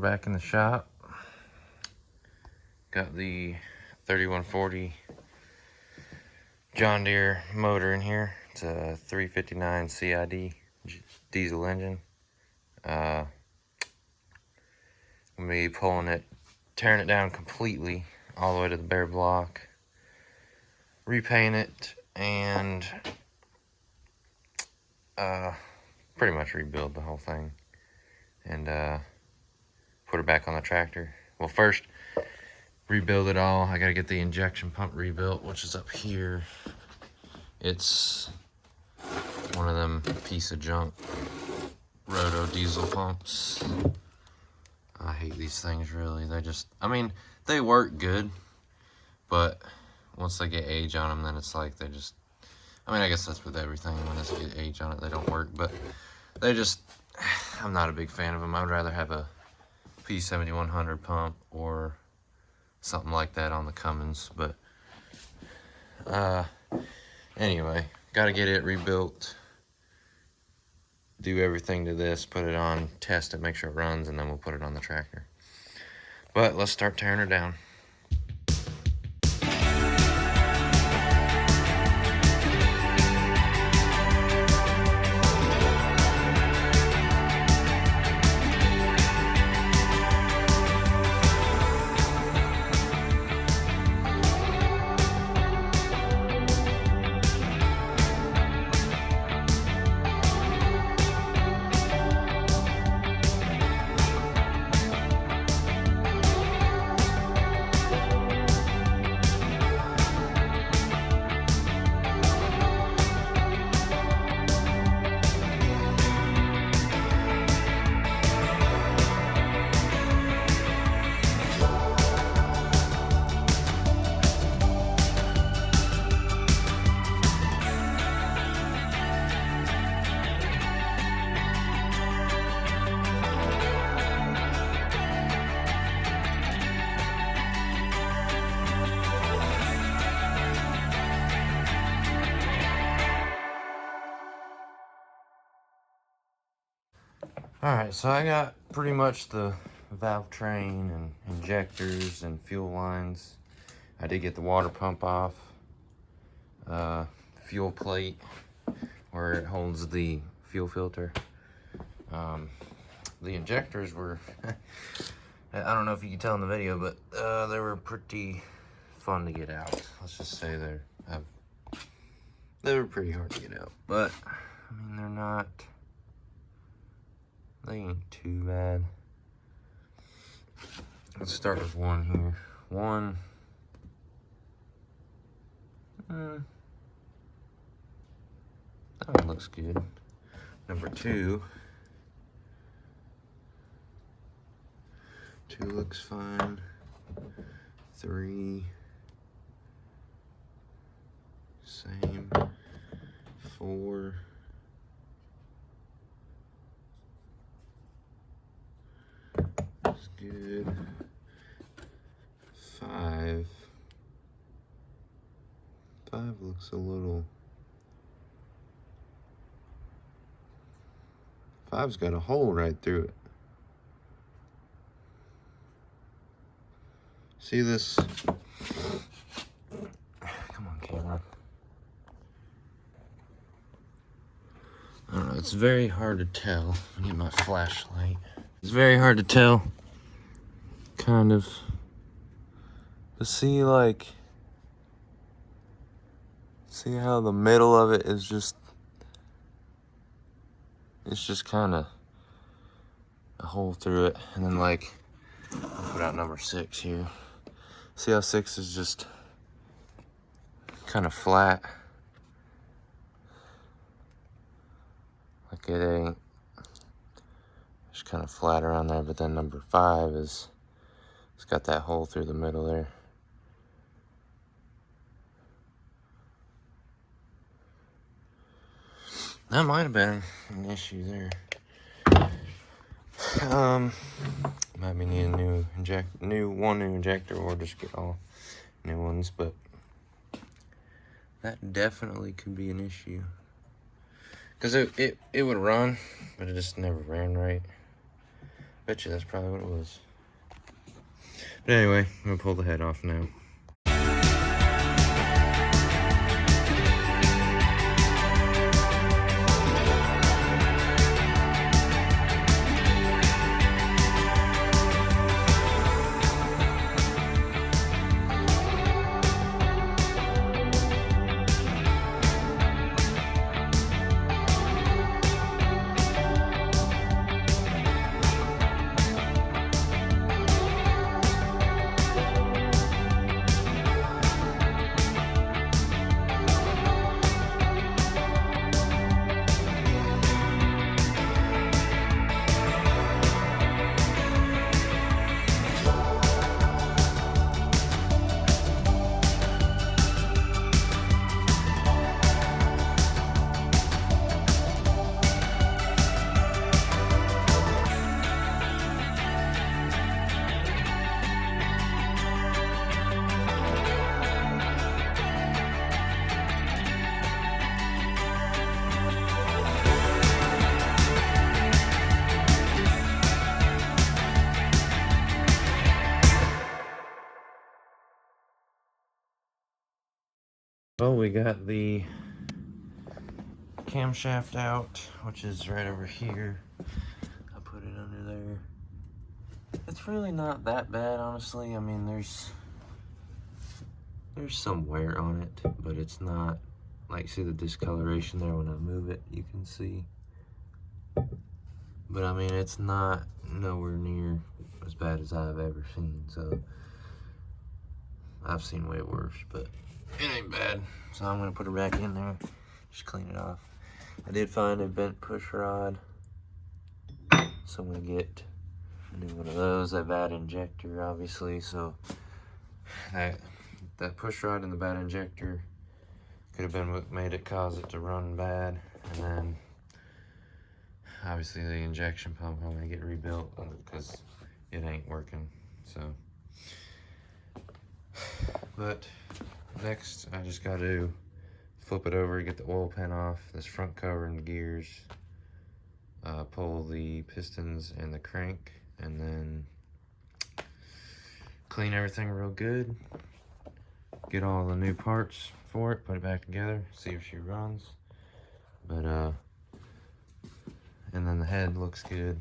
back in the shop. Got the 3140 John Deere motor in here. It's a 359 CID diesel engine. I'm gonna be pulling it, tearing it down completely, all the way to the bare block, repaint it, and pretty much rebuild the whole thing, and put it back on the tractor. Well, first, rebuild it all. I gotta get the injection pump rebuilt, which is up here. It's one of them piece of junk roto diesel pumps. I hate these things, really. I mean, they work good, but once they get age on them, then it's like I mean, I guess that's with everything. When they get age on it, they don't work, but I'm not a big fan of them. I'd rather have a P7100 pump or something like that on the Cummins, but anyway, gotta get it rebuilt, do everything to this, put it on, test it, make sure it runs, and then we'll put it on the tractor. But let's start tearing her down. Alright, so I got pretty much the valve train and injectors and fuel lines. I did get the water pump off, fuel plate where it holds the fuel filter. The injectors were, I don't know if you can tell in the video, but they were pretty fun to get out. Let's just say they were pretty hard to get out, but I mean, they ain't too bad. Let's start with one here. One. That one looks good. Number two. Two looks fine. Three. Same. Four. Good. Five. Five looks a little. Five's got a hole right through it. See this? Come on, camera. I don't know, it's very hard to tell. I need my flashlight. It's very hard to tell. Kind of. But see how the middle of it is it's just kind of a hole through it. And then I'll put out number 6 here. See how 6 is just kind of flat? Like it ain't. Just kind of flat around there, but then number 5 it's got that hole through the middle there. That might have been an issue there. Might be needing one new injector, or just get all new ones, but that definitely could be an issue. Because it would run, but it just never ran right. Bet you that's probably what it was. But anyway, I'm gonna pull the head off now. Well, we got the camshaft out, which is right over here. I put it under there. It's really not that bad, honestly. I mean, there's some wear on it, but it's not like, see the discoloration there when I move it, you can see. But I mean, it's not nowhere near as bad as I've ever seen. So I've seen way worse, but it ain't bad. So I'm gonna put her back in there, just clean it off. I did find a bent push rod, so I'm gonna get a new one of those. That bad injector, obviously, so that push rod and the bad injector could have been what made it cause it to run bad. And then obviously the injection pump I'm gonna get rebuilt because it ain't working. So, but next I just got to flip it over, get the oil pan off, this front cover and the gears, pull the pistons and the crank, and then clean everything real good, get all the new parts for it, put it back together, see if she runs. But and then the head looks good,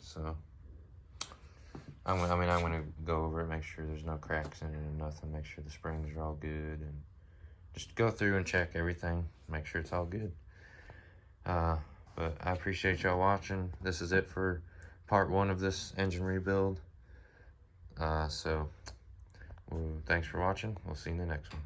so I'm gonna go over it, make sure there's no cracks in it or nothing, make sure the springs are all good, and just go through and check everything, make sure it's all good. But I appreciate y'all watching. This is it for part 1 of this engine rebuild. So thanks for watching. We'll see you in the next one.